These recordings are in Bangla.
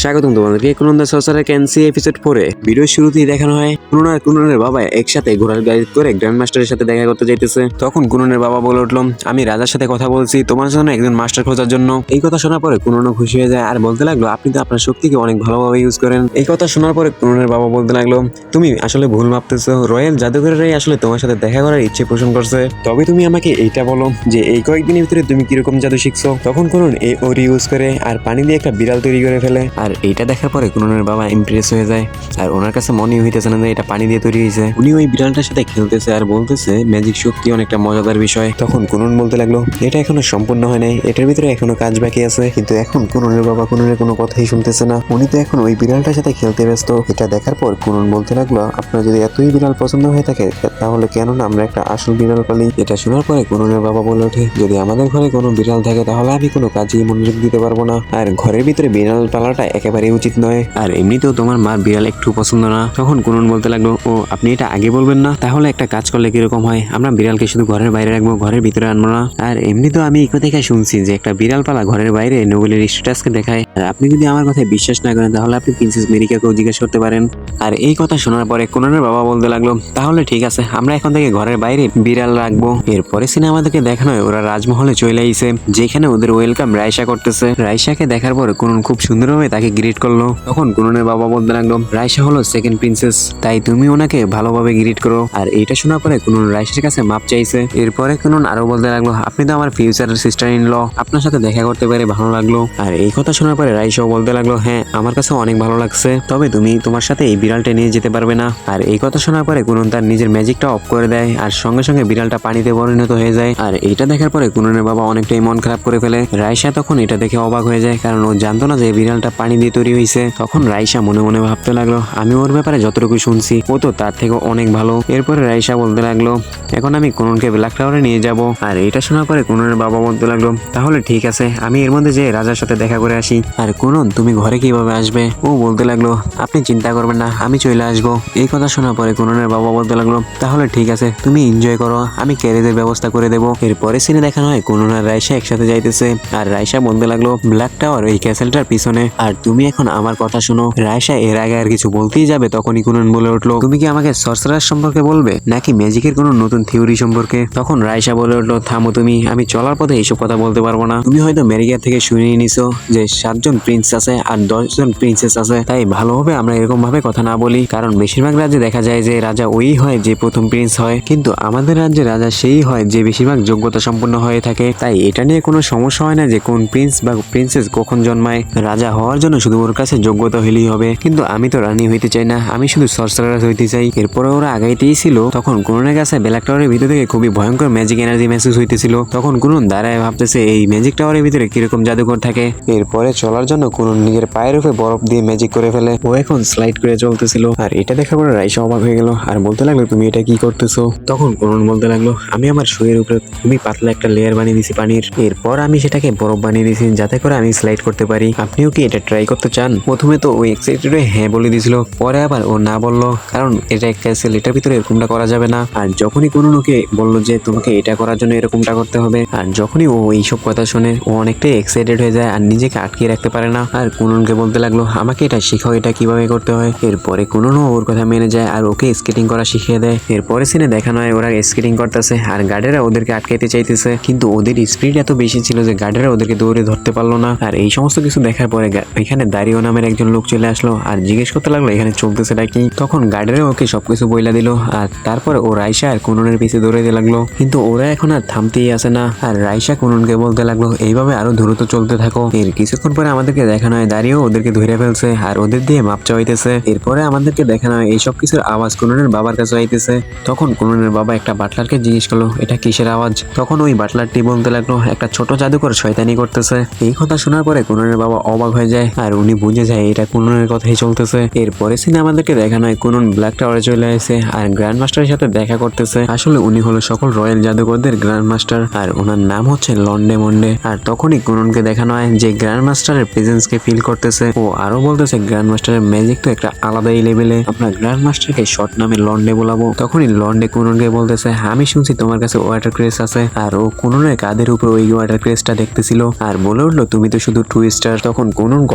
স্বাগতম তোমাদেরকে কুনন দ্য সর্সারার ক্যান্সি এপিসোড 4 এ। ভিডিওর শুরুতেই দেখানো হয় কুনন আর কুননের বাবা একসাথে ঘোড়ার গাড়ি করে গ্র্যান্ড মাস্টারের সাথে দেখা করতে যাইতেছে। তখন কুননের বাবা বলে উঠলো, আমি রাজার সাথে কথা বলছি তোমার জন্য একজন মাস্টার খোঁজার জন্য। এই কথা শোনার পরে কুননও খুশি হয়ে যায় আর বলতে লাগলো, আপনি তো আপনার শক্তিকে অনেক ভালোভাবে ইউজ করেন। এই কথা শোনার পরে কুননের বাবা বলতে লাগলো, তুমি আসলে ভুল ভাবতেছো, রয়্যাল জাদুঘরেরাই আসলে তোমার সাথে দেখা করার ইচ্ছে পোষণ করছে। তবে তুমি আমাকে এইটা বলো যে এই কয়েকদিনের ভিতরে তুমি কিরকম জাদু শিখছো। তখন কুনন এই ওর ইউজ করে আর পানি দিয়ে একটা বিড়াল তৈরি করে ফেলে। আর এইটা দেখার পরে কুননের বাবা ইমপ্রেস হয়ে যায় আর ওনার কাছে মনে হইতেছে না যে এটা পানি দিয়ে তৈরি হয়েছে। উনি ওই বিড়ালটার সাথে খেলতেছে আর বলতেছে ম্যাজিক শক্তি অনেকটা মজাদার বিষয়। তখন কুনন বলতে লাগলো, এটা এখনো সম্পূর্ণ হয় নাই, এটার ভিতরে এখনো কাজ বাকি আছে। কিন্তু এখন কুননের বাবা কুননের কোনো কথাই শুনতেছে না, উনি তো এখন ওই বিড়ালটার সাথে খেলতে ব্যস্ত। এটা দেখার পর কুনন বলতে লাগলো, আপনার যদি এতই বিড়াল পছন্দ হয়ে থাকে তাহলে কেন না আমরা একটা আসল বিড়াল পালি। এটা শোনার পরে কুননের বাবা বলে ওঠে, যদি আমাদের ঘরে কোনো বিড়াল থাকে তাহলে আমি কোনো কাজেই মনোযোগ দিতে পারবো না, আর ঘরের ভিতরে বিড়াল পালাটা একেবারেই উচিত নয়। আর এমনিতেও তোমার মার বিড়াল একটু পছন্দ না। তখন কুনন বলতে লাগলো, ও আপনি এটা আগে বলবেন না? তাহলে একটা কাজ করলে কিরকম হয়, আমরা বিড়ালকে শুধু ঘরের বাইরে রাখবো, ঘরের ভিতরে আনবো না। আর এমনিতেও আমি এই কথা শুনছি যে একটা বিড়াল পালা ঘরের বাইরে নোবেলের স্ট্যাটাসকে দেখায়। আর আপনি যদি আমার কথায় বিশ্বাস না করেন তাহলে আপনি প্রিন্সেস মেরিকাকেও জিজ্ঞেস করতে পারেন। আর এই কথা শোনার পরে কুননের বাবা বলতে লাগলো, তাহলে ঠিক আছে, আমরা এখন থেকে ঘরের বাইরে বিড়াল রাখবো। এরপরে সিনেমাদেরকে দেখানো হয় ওরা রাজমহলে চলে আইছে, যেখানে ওদের ওয়েলকাম রাইসা করতেছে। রাইসাকে দেখার পর কুনন খুব সুন্দরভাবে তাকে গ্রিট করলো। তখন কুননের বাবা বলতে লাগলো, রাইসা হলো সেকেন্ড প্রিন্সেস, তাই তুমি ওনাকে ভালোভাবে গ্রিট করো। আর এইটা শোনার পরে কুনন রাইসার কাছে মাপ চাইছে। এরপরে কুনন আরো বলতে লাগলো, আপনি তো আমার ফিউচারের সিস্টার ইন ল, আপনার সাথে দেখা করতে পেরে ভালো লাগলো। আর এই কথা শোনার পরে রাইসাও বলতে লাগলো, হ্যাঁ আমার কাছে অনেক ভালো লাগছে, তবে তুমি তোমার সাথে এই বিড়ালটা নিয়ে যেতে পারবে না। আর এই কথা শোনার পরে কুনন তার নিজের ম্যাজিকটা অফ করে দেয় আর সঙ্গে সঙ্গে বিড়ালটা পানিতে পরিণত হয়ে যায়। আর এইটা দেখার পরে কুননের বাবা অনেকটাই মন খারাপ করে ফেলে। রাইসা তখন এটা দেখে অবাক হয়ে যায়, কারণ ও জানতো না যে বিড়ালটা পানি দিয়ে তৈরি হয়েছে। তখন রাইসা মনে মনে ভাবতে লাগলো, আমি ওর ব্যাপারে যতটুকু শুনছি ও তো তার থেকে অনেক ভালো। এরপরে রাইসা বলতে লাগলো, এখন আমি কুননকে ব্ল্যাক টাওয়ারে নিয়ে যাব। আর এটা শোনার পরে কুননের বাবা বলতে লাগলো, তাহলে ঠিক আছে, আমি এর মধ্যে যে রাজার সাথে দেখা করে আসি। আর কুনন তুমি ঘরে কিভাবে আসবে? ও বলতে লাগলো, আপনি চিন্তা করবেন না, আমি চলে আসবো। এই কথা শোনার পরে কুননের বাবা বলতে লাগলো, তাহলে ঠিক আছে, তুমি এনজয় করো, আমি ক্যারেজের ব্যবস্থা করে দেবো। এরপরে সিনে দেখানো হয় কুনন আর রাইসা একসাথে যাইতেছে আর রাইসা বলতে লাগলো, ব্ল্যাক টাওয়ার এই ক্যাসেলটার পিছনে, আর তুমি এখন আমার কথা শোনো। রাইসা এর আগে আর কিছু বলতেই যাবে তখনই কুনন বলে উঠলো, তুমি কি আমাকে সর্সারার সম্পর্কে বলবে নাকি ম্যাজিকের কোনো নতুন থিওরি সম্পর্কে? তখন রাইসা বলে উঠলো, থামো তুমি, আমি চলার পথে এইসব কথা বলতে পারবো না। তুমি হয়তো মেরিকা থেকে শুনে নিছো যে 7 জন প্রিন্স আছে আর 10 জন প্রিন্সেস আছে, তাই ভালো হবে আমরা এরকম ভাবে কথা না বলি, কারণ বেশিরভাগ রাজ্যে দেখা যায় যে রাজা ওই হয় যে প্রথম প্রিন্স হয়, কিন্তু আমাদের রাজ্যে রাজা সেই হয় যে বেশিরভাগ যোগ্যতা সম্পন্ন হয়ে থাকে। তাই এটা নিয়ে কোনো সমস্যা হয় না যে কোন প্রিন্স বা প্রিন্সেস কখন জন্মায়, রাজা হওয়ার জন্য শুধু ওর কাছে যোগ্যতা হলেই হবে। কিন্তু আমি তো রানী হইতে চাই না, আমি শুধু সর্সারার হইতে চাই। এরপরে ওরা আগাইতেই ছিল, তখন কুননের কাছে ব্ল্যাক টাওয়ারের ভিতর থেকে খুবই ভয়ঙ্কর ম্যাজিক এনার্জি মেসেজ হইতেছিল। তখন কুনন দাঁড়ায় ভাবতেছে এই ম্যাজিক টাওয়ারের ভিতরে কিরকম জাদুঘর থাকে। এরপরে চলার জন্য কুনন নিজের পায়ের উপরে বরফ দিয়ে ম্যাজিক করে ফেলে, ও এখন স্লাইড করে চলতেছিল। আর এটা দেখার পরে রাইসা অবাক হয়ে গেল আর বলতে লাগলো, তুমি এটা কি করতেছো? তখন কুনন বলতে লাগলো, আমি আমার শুয়ের উপরে খুবই পাতলা একটা লেয়ার বানিয়ে দিছি পানির, এরপর আমি সেটাকে বরফ বানিয়ে দিছি যাতে করে আমি স্লাইড করতে পারি। আপনিও কি এটা ট্রাই করতে চান? প্রথমে তো ওই এক্সাইটেড হ্যাঁ বলে দিয়েছিল, পরে আবার ও না বললো, কারণ এটা ক্যাসেল, এটার ভিতরে এরকমটা করা যাবে না। আর যখনই কুনন ওকে বললো যে তোমাকে এটা করার জন্য এরকমটা করতে হবে, আর যখনই ও এইসব কথা শুনে ও অনেকটাই এক্সাইটেড হয়ে যায় আর নিজেকে আটকিয়ে রাখতে পারে না। আর কুননকে বলতে লাগলো, আমাকে এটা শিখাও, এটা কিভাবে করতে হয়। এরপরে কুননও ওর কথা মেনে যায় আর ওকে স্কেটিং করা শিখিয়ে দেয়। এরপরে সিনে দেখানো হয় ওরা স্কেটিং করতেছে আর গার্ডেরা ওদেরকে আটকাইতে চাইতেছে, কিন্তু ওদের স্পিড এত বেশি ছিল যে গার্ডেরা ওদেরকে দৌড়ে ধরতে পারলো না। আর এই সমস্ত কিছু দেখার পরে এখানে দারিও নামের একজন লোক চলে আসলো আর জিজ্ঞেস করতে লাগলো এখানে চলতেছে নাকি। তখন গার্ডেরা ওকে সবকিছু বইলা দিল আর তারপরে ও রাইসা আর কুননের পিছে দৌড়াইতে লাগলো, কিন্তু ওরা এখন আর থামতেই আসে না। আর রাইসা কুননকে বলতে লাগলো, এইভাবে আরো দ্রুত চলতে থাকো। এর কিছুক্ষণ পরে আমাদেরকে দেখানো হয় দাঁড়িয়েও ওদেরকে ধরে ফেলছে আর ওদের দিয়ে মাপ চাইতেছে। এরপরে আমাদেরকে দেখানো হয় এইসব কিছুর আওয়াজ কুননের বাবার কাছে আইতেছে। তখন কুননের বাবা একটা বাটলারকে জিজ্ঞেস করলো, এটা কিসের আওয়াজ? তখন ওই বাটলারটি বলতে লাগলো, একটা ছোট জাদুকর শয়তানি করতেছে। এই কথা শোনার পরে কুননের বাবা অবাক হয়ে যায় আর উনি বুঝে যায় এটা কুননের কথাই চলতেছে। এরপরে সিনে আমাদেরকে দেখানো হয় কুনন ব্ল্যাক টাওয়ারে চলে আসে আর গ্র্যান্ড মাস্টারের সাথে দেখা করতেছে। আসলে উনি হলো সকল রয়্যাল জাদুকরদের গ্র্যান্ড মাস্টার আর ওনার নাম হচ্ছে লন্ডে মন্ডে। আর তখনই কুননকে দেখানো হয় যে গ্র্যান্ড মাস্টারের প্রেজেন্সকে ফিল করতেছে। ও আরো বলতেছে গ্র্যান্ড মাস্টারের ম্যাজিক তো একটা আলাদাই লেভেলে, আপনার গ্র্যান্ড মাস্টারকে শর্ট নামে লন্ডে বলাবো। তখনই লন্ডে কুননকে বলতেছে, আমি শুনছি তোমার কাছে ওয়াটার ক্রেস আছে। আর ও কুননের কাঁধের উপর ওই ওয়াটার ক্রেসটা দেখতেছিল আর বলে উঠলো, তুমি তো শুধু 2 স্টার। তখন কুনন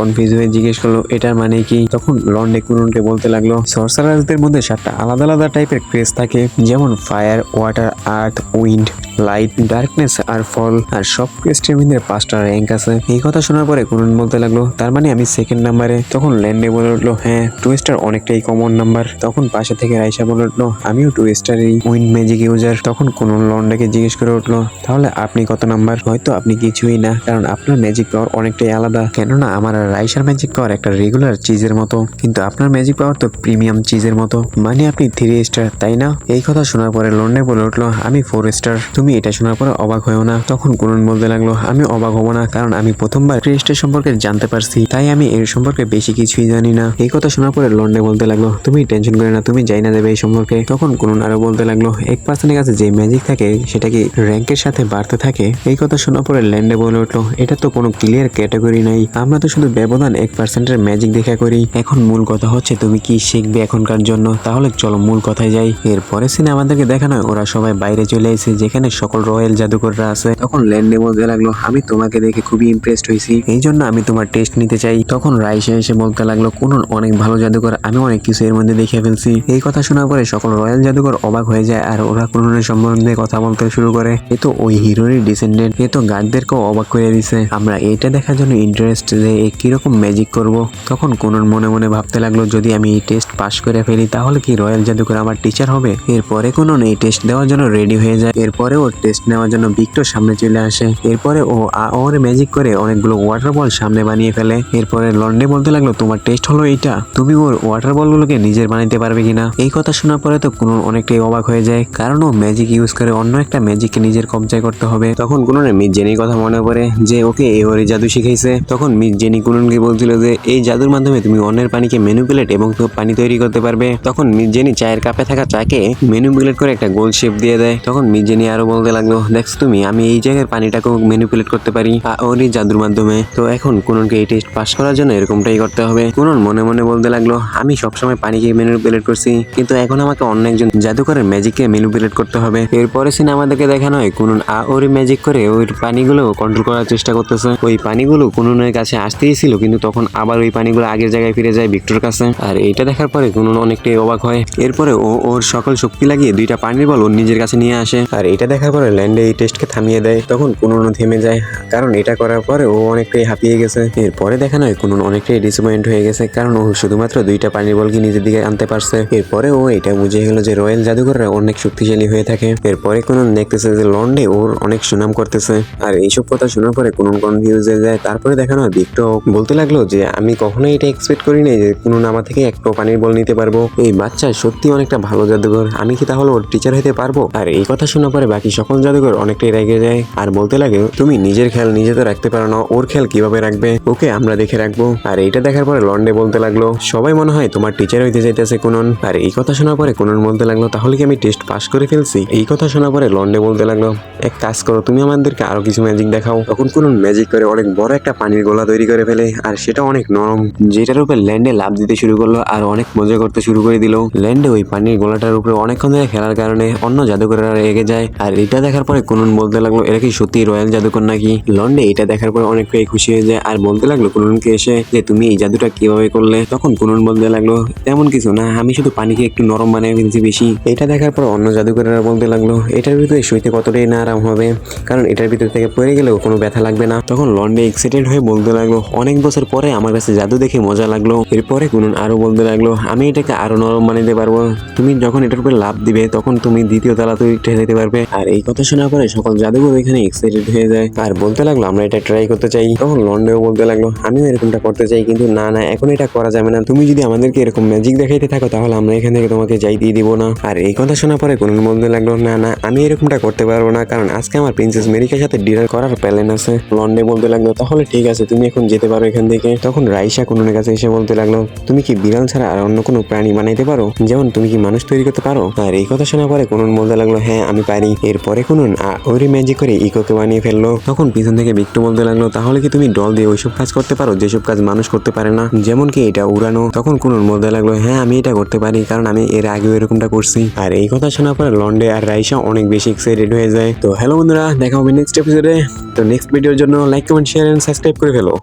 কনফিউজ হয়ে জিজ্ঞেস করলো এটার মানে কি। তখন লন্ডে কুননকে বলতে লাগলো সর্সারারদের মধ্যে 7টা আলাদা আলাদা টাইপের ক্রেজ থাকে, যেমন ফায়ার, ওয়াটার, আর্থ, উইন্ড, লাইট, ডার্কনেস আর ফল। আর সব ক্রেস্টের মধ্যে 5টা র্যাঙ্ক আছে। এই কথা শোনার পরে কুনন বলতে লাগলো তার মানে আমি সেকেন্ড নাম্বারে। তখন ল্যান্ডে বলে উঠলো হ্যাঁ 2 স্টার অনেকটাই কমন নাম্বার। তখন পাশে থেকে রাইসা বলে উঠলো আমিও 2 স্টারেরই উইন্ড ম্যাজিক ইউজার। তখন কুনন লন্ডেকে জিজ্ঞেস করে উঠলো তাহলে আপনি কত নাম্বার। হয়তো আপনি কিছুই না, কারণ আপনার ম্যাজিক পাওয়ার অনেকটাই আলাদা। কেননা আমার আর রাইসার ম্যাজিক পাওয়ার একটা রেগুলার চিজের মতো, কিন্তু আপনার ম্যাজিক পাওয়ার তো প্রিমিয়াম চিজের মতো, মানে আপনি 3 স্টার তাই না। এই কথা শোনার পরে লন্ডে বলে উঠলো আমি 4 স্টার। তুমি এটা শোনার পরে অবাক হয়েও না। তখন কুনন বলতে লাগলো আমি অবাক হব না, কারণ আমি প্রথমবার ক্রেস্টের সম্পর্কে জানতে পারছি, তাই আমি এর সম্পর্কে বেশি কিছুই জানি না। এই কথা শোনার পরে লন্ডে বলতে লাগলো তুমি টেনশন করে না, তুমি যাই না দেবে এই সম্পর্কে। তখন কুনন আরো বলতে লাগলো 1% কাছে যে ম্যাজিক থাকে সেটা কি র্যাঙ্কের সাথে বাড়তে থাকে। এই কথা শোনার পরে ল্যান্ডে বলে উঠলো এটা তো কোনো ক্লিয়ার ক্যাটাগরি নাই, আমরা তো শুধু ব্যবধান 1%-এর ম্যাজিক দেখা করি। এখন মূল কথা হচ্ছে তুমি কি শিখবে এখনকার জন্য। তাহলে চলো মূল কথায় যাই। এরপরে সিনে আমাদেরকে দেখানো হয় ওরা সবাই বাইরে চলে এসেছে, যেখানে সকল রয়্যাল জাদুকররা আছে। তখন ল্যান্ডে বলতে লাগলো আমি তোমাকে দেখে খুবই ইমপ্রেসড হয়েছি, এই জন্য আমি তোমার টেস্ট নিতে চাই। তখন রাইসা এসে বলতে লাগলো কুনন অনেক ভালো জাদুকর, আমি অনেক কিছু এর মধ্যে দেখে ফেলছি। এই কথা শোনার পরে সকল রয়্যাল জাদুকর অবাক হয়ে যায়, আর ওরা কুননের সম্বন্ধে কথা বলতে শুরু করে। এ তো ওই হিরোরই ডিসেন্ডেন্ট, এ তো গার্ডদেরকেও অবাক করে দিছে। আমরা এটা দেখার জন্য ইন্টারেস্ট যে এ কিরকম ম্যাজিক করব। তখন কুনন মনে মনে ভাবতে লাগলো যদি আমি এই টেস্ট পাশ করে ফেলি তাহলে কি রয়্যাল জাদুকর আমার টিচার হবে। এরপরে কুনন এই টেস্ট দেওয়ার জন্য রেডি হয়ে যায়। এরপরে ও টেস্ট নেওয়ার জন্য ভিক্টর সামনে চলে আসে। এরপরে ও ওর ম্যাজিক করে অনেকগুলো ওয়াটার বল সামনে বানিয়ে ফেলে। এরপরে লন্ডে বলতে লাগলো তোমার টেস্ট হলো এইটা, তুমি ওর ওয়াটার বলগুলোকে নিজের বানাইতে পারবে কিনা। এই কথা শোনার পরে তো কুনন অনেকটাই অবাক হয়ে যায়, কারণ ও ম্যাজিক ইউজ করে অন্য একটা ম্যাজিককে নিজের কবজায় করতে হবে। তখন কুননের মিস জেনির কথা মনে পড়ে যে ওকে এই ওর জাদু শিখাইছে। তখন মিস জেনি কুননকে বলছিল যে এই জাদুর মাধ্যমে তুমি অন্যের পানিকে ম্যানিপুলেট এবং পানি তৈরি করতে পারবে। তখন মিস জেনি চায়ের কাপে থাকা চাকে ম্যানিপুলেট করে একটা গোল শেপ দিয়ে দেয়। তখন মিস জেনি আরো বলতে লাগলো দেখছো তুমি আমি এই জায়গার পানিটাকেও ম্যানিপুলেট করতে পারি ওরই জাদুর মাধ্যমে। তো এখন কুননকে এই টেস্ট পাস করার জন্য এরকমটাই করতে হবে। কুনন মনে মনে বলতে লাগলো আমি সবসময় পানিকে ম্যানিপুলেট করছি, কিন্তু এখন আমাকে অন্য একজন জাদুকরের ম্যাজিককে ম্যানিপুলেট করতে হবে। এরপরে সিনে আমাদেরকে দেখানো হয় কুনন ওরই ম্যাজিক করে ওই পানিগুলো কন্ট্রোল করার চেষ্টা করতেছে। ওই পানিগুলো কুননের কাছে আসতেই ছিল, কিন্তু তখন আবার ওই পানিগুলো আগের জায়গায় ফিরে যায় ভিক্টর কাছে। আর এইটা দেখার পরে কুনন অনেকটাই অবাক হয়। এরপরে ও ওর সকল শক্তি লাগিয়ে 2টা পানির বল ওর নিজের কাছে নিয়ে আসে। আর এটা দেখার পরে ল্যান্ডে এই টেস্টকে থামিয়ে দেয়। তখন কুননও থেমে যায়, কারণ এটা করার পরে ও অনেকটাই হাঁপিয়ে গেছে। এরপরে দেখানো হয় কুনন অনেকটাই ডিসঅ্যাপয়েন্ট হয়ে গেছে, কারণ ও শুধুমাত্র 2টা পানির বলকে নিজের দিকে আনতে পারছে। এরপরে ও এটা বুঝে গেল যে রয়্যাল জাদুকররা অনেক শক্তিশালী হয়ে থাকে। এরপরে কুনন দেখতেছে যে লন্ডে ওর অনেক সুনাম করতেছে। আর এইসব কথা শোনার পরে কুনন কনফিউজ হয়ে যায়। তারপরে দেখানো হয় ভিক্টর বলতে লাগলো যে আমি কখনোই এটা এক্সপেক্ট করি নাই যে কুনন আমার থেকে একটা পানির বল নিতে পারবো। এই বাচ্চা সত্যি অনেকটা ভালো জাদুকর, আমি কি তাহলে ওর টিচার হতে পারবো। আর এই কথা শোনার পরে বাকি সকল জাদুকর অনেকটাই রেগে যায়, আর বলতে লাগে তুমি নিজের খেয়াল নিজে তো রাখতে পারো না, ওর খেয়াল কিভাবে রাখবে, ওকে আমরা দেখে রাখবো। আর এইটা দেখার পরে লন্ডে বলতে লাগলো সবাই মনে হয় তোমার টিচার হইতে চাইতেছে কুনন। আর এই কথা শোনার পরে কুনন বলতে লাগলো তাহলে কি আমি টেস্ট পাস করে ফেলছি। এই কথা শোনার পরে লন্ডে বলতে লাগলো এক কাজ করো তুমি আমাদেরকে আরো কিছু ম্যাজিক দেখাও। তখন কুনন ম্যাজিক করে অনেক বড় একটা পানির গোলা তৈরি করে ফেলে, আর সেটা অনেক নরম, যেটার উপরে ল্যান্ডে লাফ দিতে শুরু করলো আর অনেক মজা করতে শুরু করে দিল। ল্যান্ডে ওই পানির গোলাটার উপরে অনেকক্ষণ ধরে খেলার কারণে অন্য জাদুকররা রেগে যায়। আর এটা দেখার পরে কুনন বলতে লাগলো এরা কি সত্যি রয়্যাল জাদুকর নাকি। লন্ডে এটা দেখার পরে অনেকটাই খুশি হয়ে যায়, আর বলতে লাগলো কুননকে এসে যে তুমি এই জাদুটা কিভাবে করলে। তখন কুনন বলতে লাগলো তেমন কিছু না, আমি শুধু পানিকে একটু নরম বানিয়ে ফেলছি বেশি। এটা দেখার পর অন্য জাদুকররা বলতে লাগলো এটার ভিতরে শুইতে কতটাই না আরাম হবে, কারণ এটার ভিতর থেকে পড়ে গেলেও কোনো ব্যথা লাগবে না। তখন লন্ডে এক্সাইটেড হয়ে বলতে লাগলো অনেক বছর পরে আমার কাছে জাদু দেখে মজা লাগলো। এরপরে কুনন আরো বলতে লাগলো আমি এটাকে আরো নরম বানাইতে পারবো, তুমি যখন এটার উপরে লাভ দিবে তখন তুমি দ্বিতীয় তালা তুই উঠে যেতে পারবে। আর এই কথা শোনার পরে সকল জাদুকর এখানে এক্সাইটেড হয়ে যায়, আর বলতে লাগলো আমরা এটা ট্রাই করতে চাই। তখন লন্ডেও বলতে লাগলো আমিও এরকমটা করতে চাই, কিন্তু না না এখন এটা করা যাবে না, তুমি যদি আমাদেরকে এরকম ম্যাজিক দেখাইতে থাকো তাহলে আমরা এখান থেকে তোমাকে যাইতেই দিব না। আর এই কথা শোনার পরে কুনন বলতে লাগলো না না আমি এরকমটা করতে পারবো না, কারণ আজকে আমার প্রিন্সেস মেরিকার সাথে ডিনার করার প্ল্যান আছে। লন্ডে বলতে লাগলো তাহলে ঠিক আছে তুমি এখন যেতে পারো এখান থেকে। তখন রাইসা কুননের কাছে এসে বলতে লাগলো তুমি কি বিড়াল ছাড়া আর অন্য কোনো প্রাণী বানাইতে পারো, যেমন তুমি কি মানুষ তৈরি করতে পারো। আর এই কথা শোনার পরে কুনন বলতে লাগলো হ্যাঁ আমি পারি। এরপরে কুনন ওরই ম্যাজিক করে ইকোকে বানিয়ে ফেললো। তখন পিছন থেকে ভিক্টর বলতে লাগলো তাহলে কি তুমি ডল দিয়ে ওইসব কাজ করতে পারো যেসব কাজ মানুষ করতে পারে না, যেমন কি এটা উড়ানো। তখন কুনন বলতে লাগলো হ্যাঁ আমি এটা করতে পারি, কারণ আমি এর আগেও এরকমটা করছি। আর এই কথা শোনার পরে লন্ডে আর রাইসা অনেক বেশি এক্সাইটেড হয়ে যায়। তো হ্যালো বন্ধুরা, দেখা হবে নেক্সট এপিসোডে। তো নেক্সট ভিডিওর জন্য like comment share and subscribe করে ফেলো।